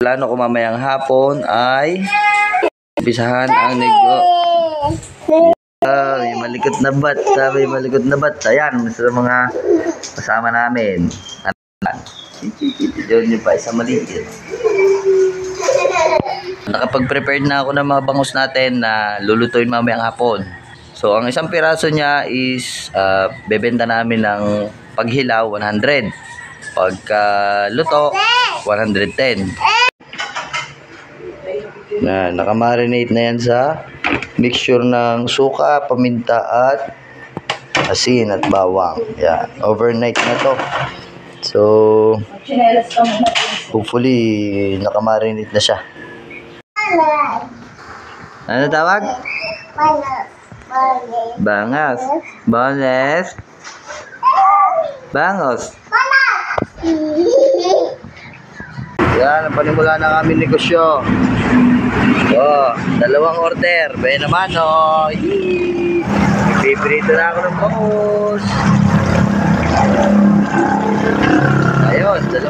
plano ko mamayang hapon ay umpisahan ang may malikot na bat. May malikot na bat. Ayan, sa mga kasama namin. Diyon yung pa isa maliit. Nakapag-prepared na ako ng mga bangus natin na lulutuin mamayang hapon. So, ang isang piraso niya is bebenta namin ng paghilaw, 100. Pagka luto, 110. Nakamarinate na yan sa mixture ng suka, paminta at asin at bawang. Yan, overnight na to. So, hopefully, nakamarinate na siya. Ano tawag? Bangas. Bangas. Bangos. Yan, panimula na kami negosyo. So, 2 order. Bay naman, oh. Piprito na ako ng bangus. Ayos, 2.